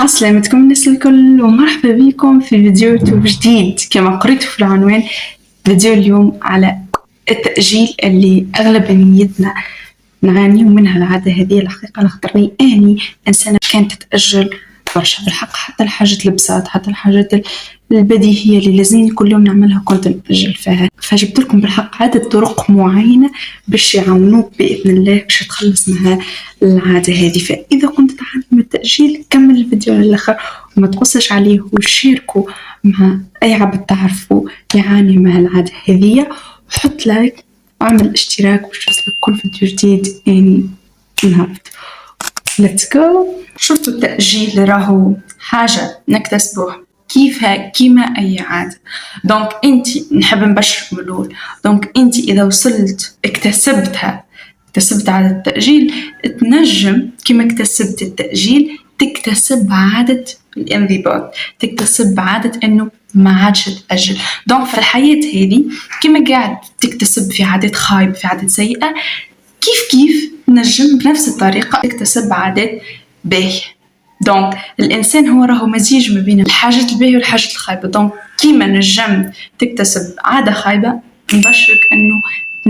عسلامتكم الناس الكل ومرحبا بكم في فيديو يوتيوب جديد. كما قريتوا في العنوان، فيديو اليوم على التأجيل اللي أغلب نيتنا نعانيو منها العادة هذه. الحقيقة لخاطرني أني إنسانة كانت تتأجل برشا بالحق، حتى الحاجات البساط، حتى الحاجات البديهية اللي لازمني كل يوم نعملها كنت نأجل فيها. فجبت لكم بالحق عدة طرق معينة باش يعاونوك بإذن الله باش تخلص من العادة هذه. فإذا كنت تعاني من التأجيل كمل الفيديو للآخر وما تقصش عليه، وشاركوا مع أي عبد تعرفوا يعاني من العادة هذه. وحط لايك واعمل اشتراك باش يوصلك كل فيديو جديد يعني نهار. Let's go. شفتوا التأجيل راهو حاجة نكتسبوها كيما أي عادة. دونك أنت نحب نبشرك من الأول، دونك أنت إذا وصلت اكتسبت عادة التأجيل، تنجم كيما اكتسبت التأجيل تكتسب عادة الانضباط، تكتسب عادة أنه ما عادش تأجل. دونك في الحياة هذه كيما قاعد تكتسب في عادات خايبة، في عادات سيئة، كيف نجم بنفس الطريقة تكتسب عادات باهية. دونك الإنسان هو راهو مزيج ما بين الحاجات الباهية والحاجات الخايبة. دونك كيما نجم تكتسب عادة خايبة، نبشرك أنه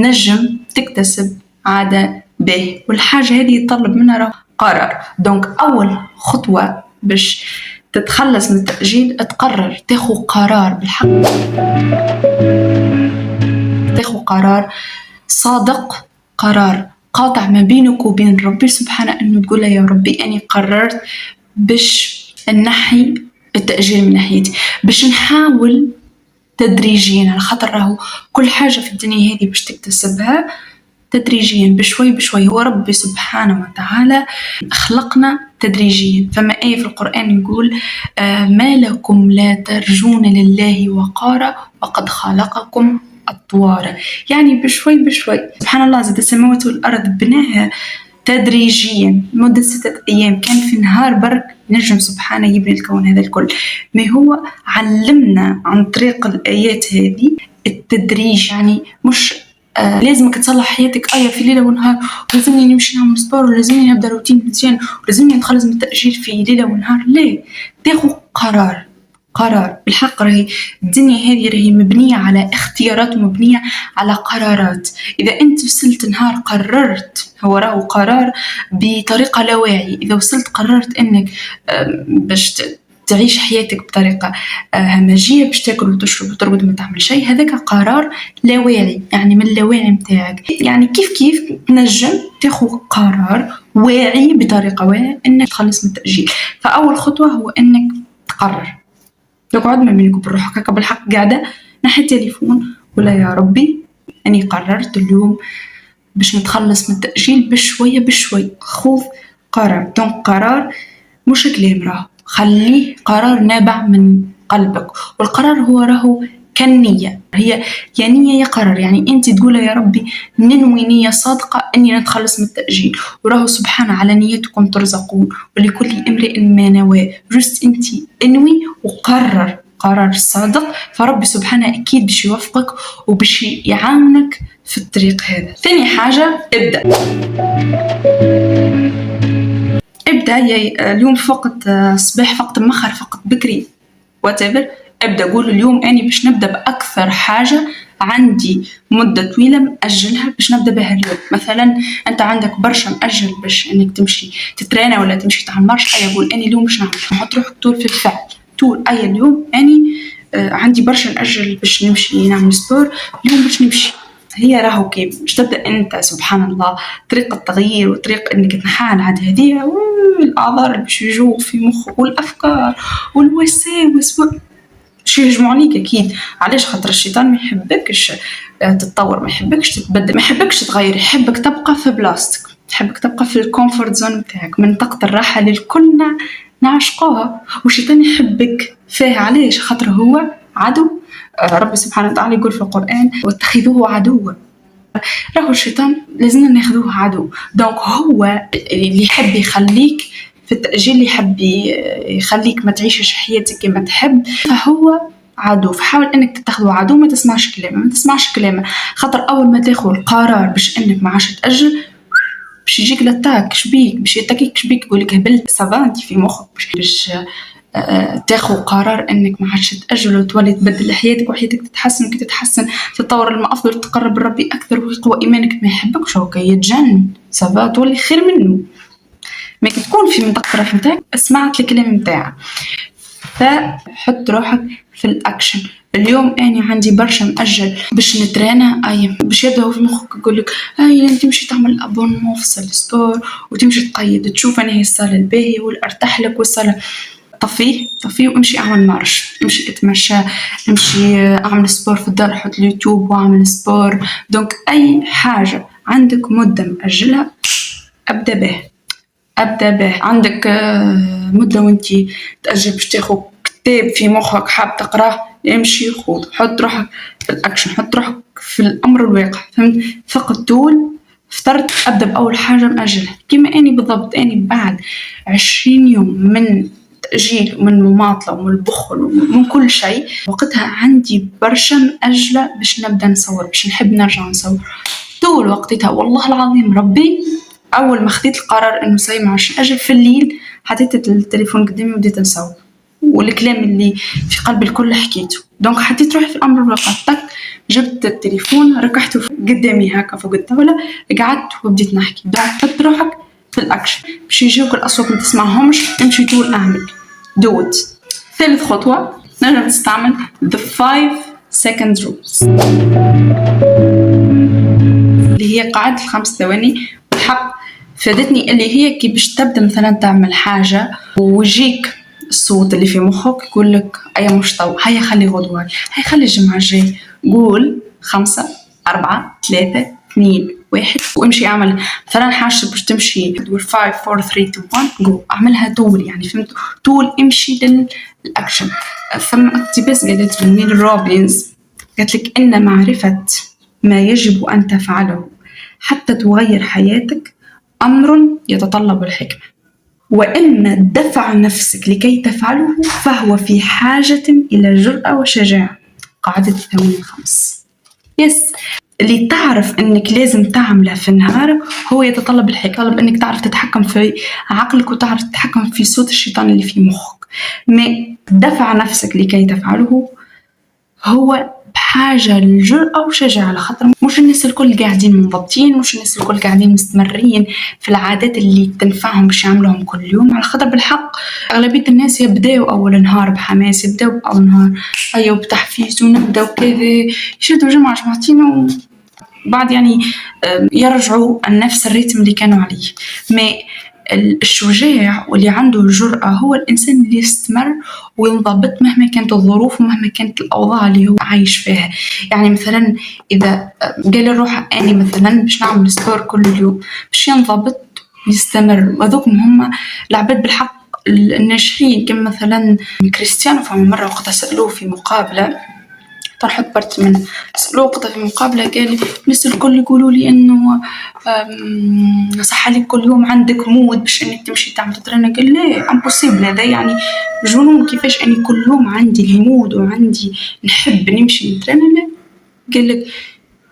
نجم تكتسب عادة باهية، والحاجة هذه يتطلب منها راهو قرار. دونك أول خطوة باش تتخلص من التأجيل، تقرر تاخو قرار بالحق، تاخو قرار صادق، قرار قاطع ما بينك وبين ربي سبحانه، أنه تقول له يا ربي أني قررت باش نحي التأجيل من ناحيتي، باش نحاول تدريجيا، على خاطر راهو كل حاجة في الدنيا هذه باش تكتسبها تدريجيا بشوي بشوي. هو ربي سبحانه وتعالى خلقنا تدريجيا. فما آية في القرآن يقول ما لكم لا ترجون لله وقارا وقد خلقكم أطوارا، يعني بشوي بشوي. سبحان الله، زاد السماوات والأرض بناها تدريجيا مدة 6 أيام. كان في نهار برك نجم سبحانه يبني الكون هذا الكل. ما هو علمنا عن طريق الآيات هذه التدريج، يعني مش لازمك تصلح حياتك في ليلة ونهار، ولازمني نمشي نعمل سبور، ولازمني نبدأ روتين مزيان، ولازمني نتخلص من التأجيل في ليلة ونهار. لا، تاخو قرار بالحق. راهي الدنيا هذه راهي مبنية على اختيارات ومبنية على قرارات. إذا أنت وصلت نهار قررت، هو راهو قرار بطريقة لا واعي، إذا وصلت قررت أنك باش تعيش حياتك بطريقة همجية، باش تاكل وتشرب وترقد وما تعمل شيء، هذاك قرار لا واعي، يعني من اللاواعي متاعك. يعني كيف تنجم تاخذ قرار واعي بطريقة واعية أنك تخلص من التأجيل. فأول خطوة هو أنك تقرر. تقعد ما بينك وبين روحك هكا بالحق، قاعدة نحي التليفون ولا يا ربي أني قررت اليوم باش نتخلص من التأجيل بشوية بشوي. خذ قرار. دونك قرار مش كلام، راهو خليه قرار نابع من قلبك. والقرار هو راهو كالنية، هي يا نية يا قرار. يعني أنت تقول يا ربي ننوي نية صادقة أني نتخلص من التأجيل، وراهو سبحانه على نيتكم ترزقون ولكل امرئ ما نوى. جست أنت انوي وقرر قرار صادق، فربي سبحانه أكيد باش يوفقك وباش يعاونك في الطريق هذا. ثاني حاجة، ابدأ اليوم فقط صباح، فقط مخر، فقط بكري، whatever. ابدأ قول اليوم أني باش نبدأ بأكثر حاجة عندي مدة طويلة مأجلها باش نبدأ بها اليوم. مثلا أنت عندك برشا مأجل باش أنك تمشي تترينا ولا تمشي تعمل مارش، أقول أني اليوم باش نعمل، نحط روحك طول في الفعل، طول اليوم أني عندي برشا مأجل باش نمشي نعمل سبور، اليوم باش نمشي. هي راهو كيف باش تبدأ أنت سبحان الله طريقة تغيير وطريقة أنك تنحى العادة هذه، والأعذار اللي باش يجوا في مخك والأفكار والوساوس باش يهجموا عليك أكيد. علاش؟ خاطر الشيطان ما يحبكش تتطور، ما يحبكش تتبدل، ما يحبكش تغير، يحبك تبقى في بلاصتك، يحبك تبقى في الكومفورت زون بتاعك، منطقة الراحة اللي الكلنا نعشقوها. والشيطان يحبك فيها. علاش؟ خاطر هو عدو. ربي سبحانه وتعالى يقول في القرآن واتخذوه عدوا. راهو الشيطان لازمنا ناخذوه عدو. دونك هو اللي يحب يخليك في التأجيل، اللي يحب يخليك ما تعيشش حياتك كما تحب، فهو عدو. فحاول انك تتخذه عدو، ما تسمعش كلامه، خاطر اول ما تاخذ القرار باش انك ما عادش تأجل باش يجيك لاتاك شبيك، باش يتاكيك شبيك، يقولك هبلت سافا انت في مخك باش تاخذ قرار انك ما عادش تاجل وتولي تبدل حياتك وحياتك تتحسن. كي تتحسن تتطور المأفضل، تقرب لربي اكثر ويقوى ايمانك، ما يحبكش هكا يتجن سافا تولي خير منه. ما كي تكون في منطقة الراحة نتاعك اسمعت الكلام نتاعك، فحط روحك في الأكشن. اليوم أنا عندي برشا مأجل باش نترانا، أي باش يبدأ في مخك يقولك أي تمشي تعمل أبونمون في السبور وتمشي تقيد تشوف أنا هي الصالة الباهية والأرتاح لك والصالة. طفيه وامشي اعمل مارش، امشي اتمشى، امشي اعمل سبور في الدار، حط اليوتيوب واعمل سبور. دونك أي حاجة عندك مدة مأجلها أبدأ به. عندك مدة وانتي تأجل باش تاخد كتاب في مخك حاب تقراه، امشي خذ، حط روحك في الأكشن، حط روحك في الأمر الواقع. فهمت؟ فقط طول افترض أبدأ بأول حاجة مأجلها. كما أني بالضبط، أني بعد 20 يوم من تأجيل ومن مماطلة ومن البخل ومن كل شيء، وقتها عندي برشا مأجلة باش نبدأ نصور، باش نحب نرجع نصور. طول وقتها والله العظيم ربي أول ما خديت القرار إنه ساي معش أجل في الليل، حطيت التليفون قدامي وبديت نصور، والكلام اللي في قلبي الكل حكيته. دونك حطيت روحي في الأمر الواقع، جبت التليفون ركحته قدامي هكا فوق الطاولة، قعدت وبديت نحكي. دونك حط روحك في الأكشن، باش يجيوك الأصوات ما تسمعهمش، امشي طول أعمل دوت. ثالث خطوة نجم تستعمل the 5 second rules اللي هي قاعدة ال5 ثواني. الحق فادتني اللي هي كي باش تبدأ مثلا تعمل حاجة ويجيك الصوت اللي في مخك يقول لك أي مش طو، هيا خلي غدوة، هيا خلي الجمعة الجاي، قول 5 4 3 2 1 وامشي اعمل مثلا حاجة باش تمشي تقول 5 4 3 2 1 جو اعملها طول. يعني فهمت؟ طول امشي للأكشن. فما اقتباس قالت ميل روبنز، قالت لك إن معرفة ما يجب أن تفعله حتى تغير حياتك أمر يتطلب الحكمة، وإما دفع نفسك لكي تفعله فهو في حاجة إلى جرأة وشجاعة. قاعدة الثواني 5. يس، اللي تعرف إنك لازم تعمله في النهار هو يتطلب الحكمة، يتطلب إنك تعرف تتحكم في عقلك وتعرف تتحكم في صوت الشيطان اللي في مخك. ما دفع نفسك لكي تفعله هو بحاجة للجرأة وشجاعة، على خاطر مش الناس الكل قاعدين منضبطين، مش الناس الكل قاعدين مستمرين في العادات اللي تنفعهم باش يعملوهم كل يوم. على خاطر بالحق أغلبية الناس يبداو أول نهار بحماس، يبداو بأول نهار أيوة بتحفيز ونبداو كذا، يشدوا جمعتين وبعد يعني يرجعوا نفس الريتم اللي كانوا عليه. ما الشجاع واللي عنده الجرأة هو الإنسان اللي يستمر وينضبط مهما كانت الظروف ومهما كانت الأوضاع اللي هو عايش فيها. يعني مثلا إذا قال روحه أنا مثلا باش نعمل سبور كل يوم باش ينضبط يستمر. وذوك هم العباد بالحق الناجحين، كما مثلا كريستيانو. فما مرة وقت سألوه في مقابلة، طرحت بارت من سألوه وقتها في مقابلة، قال الناس الكل يقولوا لي إنه صح عليك كل يوم عندك مود باش إنك تمشي تعمل تتريننج. قال لا امبوسيبل، هذا يعني جنون. كيفاش أني كل يوم عندي المود وعندي نحب نمشي نتريننج؟ قال لك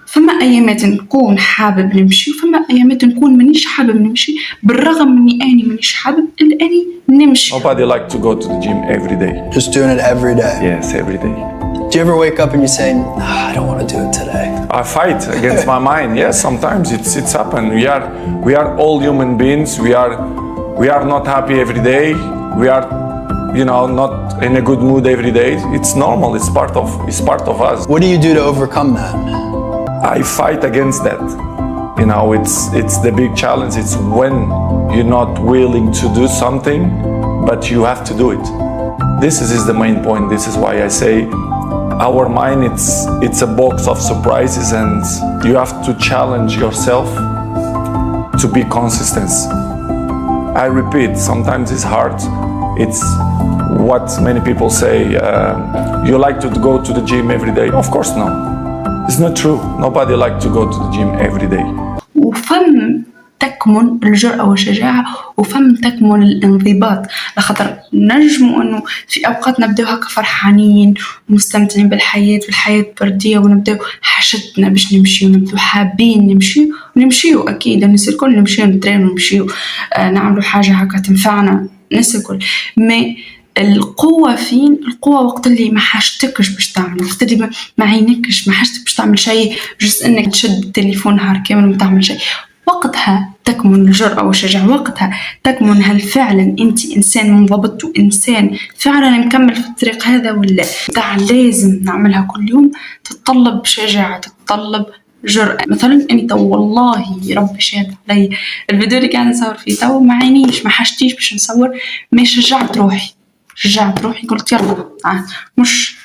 فما أيامات نكون حابب نمشي وفما أيامات نكون منيش حابب نمشي، بالرغم مني أني منيش حابب إلا أني نمشي. Nobody like to go to the gym every day. Just doing it every day. Yes, every day. Do you ever wake up and you say, I don't want to do it today? I fight against my mind. Yes, sometimes it's happened. We are all human beings. We are not happy every day. We are, not in a good mood every day. It's normal. It's part of us. What do you do to overcome that? I fight against that. It's the big challenge. It's when you're not willing to do something, but you have to do it. This is the main point. This is why I say our mind, it's a box of surprises, and you have to challenge yourself to be consistent. I repeat, sometimes it's hard. It's what many people say, you like to go to the gym every day. Of course no. It's not true. Nobody like to go to the gym every day. وفم تكمن الجرأة والشجاعة، وفم تكمن الانضباط. لخاطر نجموا انه في اوقات نبداو هكا فرحانين ومستمتعين بالحياة، والحياة بردية، ونبداو حاجتنا باش نمشي، ونبداو حابين نمشيو اكيد الناس الكل نمشيو نترينو، نمشيو نعملوا حاجة هكا تنفعنا الناس الكل. مي القوة فين؟ القوة وقت اللي ما حاجتكش باش تعمل، وقت اللي ما عينكش، ما حاجتك باش تعمل شيء، جست انك تشد التليفون نهار كامل وما تعمل شيء. وقتها تكمن الجرأة والشجاعة، وقتها تكمن هل فعلا انت انسان منضبط وانسان فعلا مكمل في الطريق هذا ولا. تاع لازم نعملها كل يوم تتطلب شجاعة، تتطلب جرأة. مثلا اني تو والله ربي شهد علي الفيديو اللي كان نصور فيه تو ما عينيش، ما حاجتيش باش نصور، ما شجعت روحي قلت يلا مش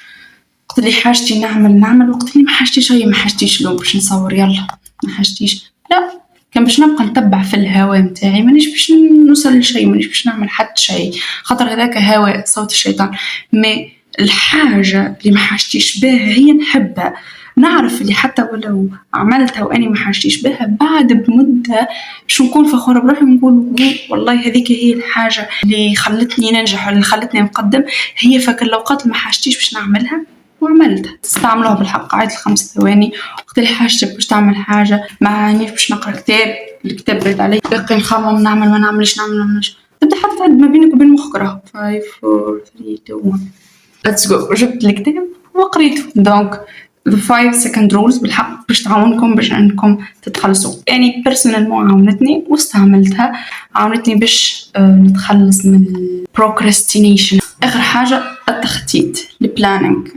وقت اللي حاجتي نعمل، وقت اللي ما حاجتيش هي ما حاجتيش لو باش نصور يلا ما حاجتيش، لا كان باش نبقى نتبع في الهواء متاعي، مانيش باش نوصل لشيء، مانيش باش نعمل حتى شيء، خاطر هذاك هواء صوت الشيطان. مي الحاجة اللي ما حاجتيش بها هي نحبها، نعرف اللي حتى ولو عملتها واني ما حاجتيش بها بعد بمدة باش نكون فخورة بروحي ونقول والله هذيك هي الحاجة اللي خلتني ننجح واللي خلتني نقدم. هي فاك الأوقات اللي ما حاجتيش باش نعملها وعملتها. استعملوها بالحق قاعدة 5 ثواني. وقت اللي حاجتك باش تعمل حاجة، ما عانيش باش نقرأ كتاب، الكتاب برد علي، باقي نخمم نعمل ما نعملش تبدأ حتى تعد ما بينك وبين مخك راهو 5 4 3 2 1 let's go. جبت الكتاب وقريته. دونك the 5 second rules بالحق باش تعاونكم باش انكم تتخلصوا. يعني بيرسونال عاونتني واستعملتها، عاونتني باش نتخلص من procrastination. اخر حاجة التخطيط، البلانينج.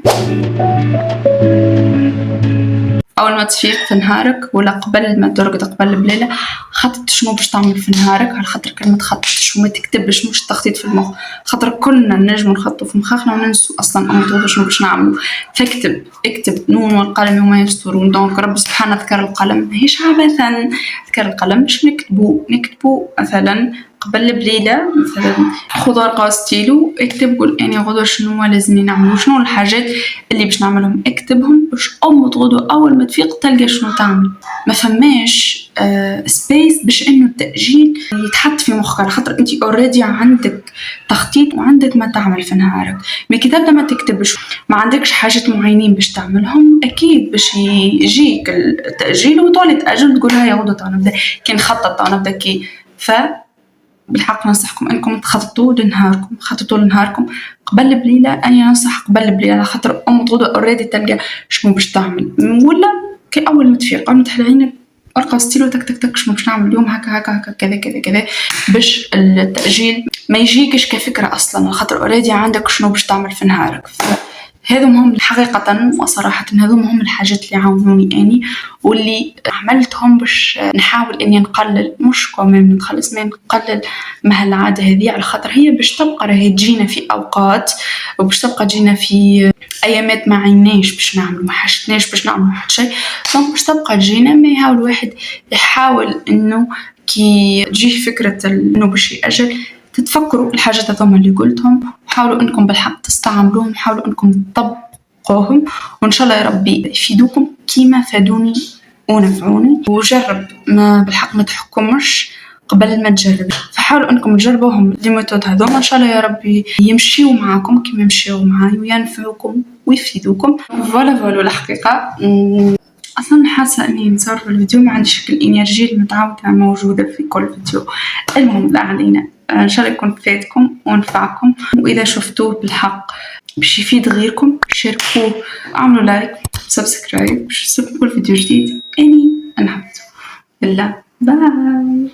أول ما تفيق في نهارك ولا قبل ما ترقد قبل بليلة خطط شنو باش تعمل في نهارك، على خاطر كلمة تخطط وما تكتبش مش التخطيط في المخ، خاطر كلنا نجم نخطط في مخاخنا وننسوا أصلا أمطوط شنو باش نعملوا. فاكتب نون والقلم وما يسطرون. دونك رب سبحانه ذكر القلم ماهيش عبثا، ذكر القلم باش نكتبو مثلا قبل بليلة، مثلا خذ ورقة وستيلو اكتب قول اني غدوة شنو لازمني نعمل وشنو الحاجات اللي باش نعملهم، اكتبهم باش غدوة اول ما تفيق تلقى شنو تعمل. ما فماش سبيس باش انه التأجيل يتحط في مخك، خاطر انت اوريدي عندك تخطيط وعندك ما تعمل في نهارك. ما كي تبدا ما تكتبش ما عندكش حاجات معينين باش تعملهم، اكيد باش يجيك التأجيل وتولي تأجل تقول هاي غدوة تعال نبدا كي نخطط تعال نبدا كي. بالحق ننصحكم انكم تخططوا لنهاركم قبل بليلة. أنا ننصح قبل بليلة على خاطر غدوة اوريدي تلقى شنو باش تعمل، ولا كي أول ما تفيق أول ما تحل عينك ورقة ستيلو تك تك تك شنو باش نعمل اليوم هكا كذا باش التأجيل ما يجيكش كفكرة أصلا، على خاطر اوريدي عندك شنو باش تعمل في نهارك. هذم هم حقيقة وصراحة هذم هم الحاجات اللي عاونوني أني واللي عملتهم باش نحاول أني نقلل مش كمان نتخلص من نقلل مع العادة هذه، على خاطر هي باش تبقى راهي تجينا في أوقات وباش تبقى تجينا في أيامات ما عيناش باش نعمل ما حاجتناش باش نعمل حتى شيء. دونك باش تبقى تجينا ما يحاول الواحد يحاول أنه كي تجيه فكرة أنه باش يأجل تتفكروا الحاجات هذوما اللي قلتهم، حاولوا انكم بالحق تستعملوهم، حاولوا انكم تطبقوهم، وان شاء الله يا ربي يفيدوكم كيما فادوني ونفعوني. وجرب ما بالحق ما تحكمش قبل ما تجرب، فحاولوا انكم تجربوهم الميثود هذوما ان شاء الله يا ربي يمشيوا معاكم كيما يمشيوا معاي وينفعوكم ويفيدوكم. فوالا الحقيقة اصلا حاسه اني نصور في الفيديو ما عنديش الانرجي المتعوده موجوده في كل فيديو. المهم لا علينا، ان شاء الله يكون فاتكم ونفعكم، واذا شفتوه بالحق باش يفيد غيركم شاركوه، اعملوا لايك سبسكرايب باش يوصلكم كل فيديو جديد اني نحبته. بالله باي.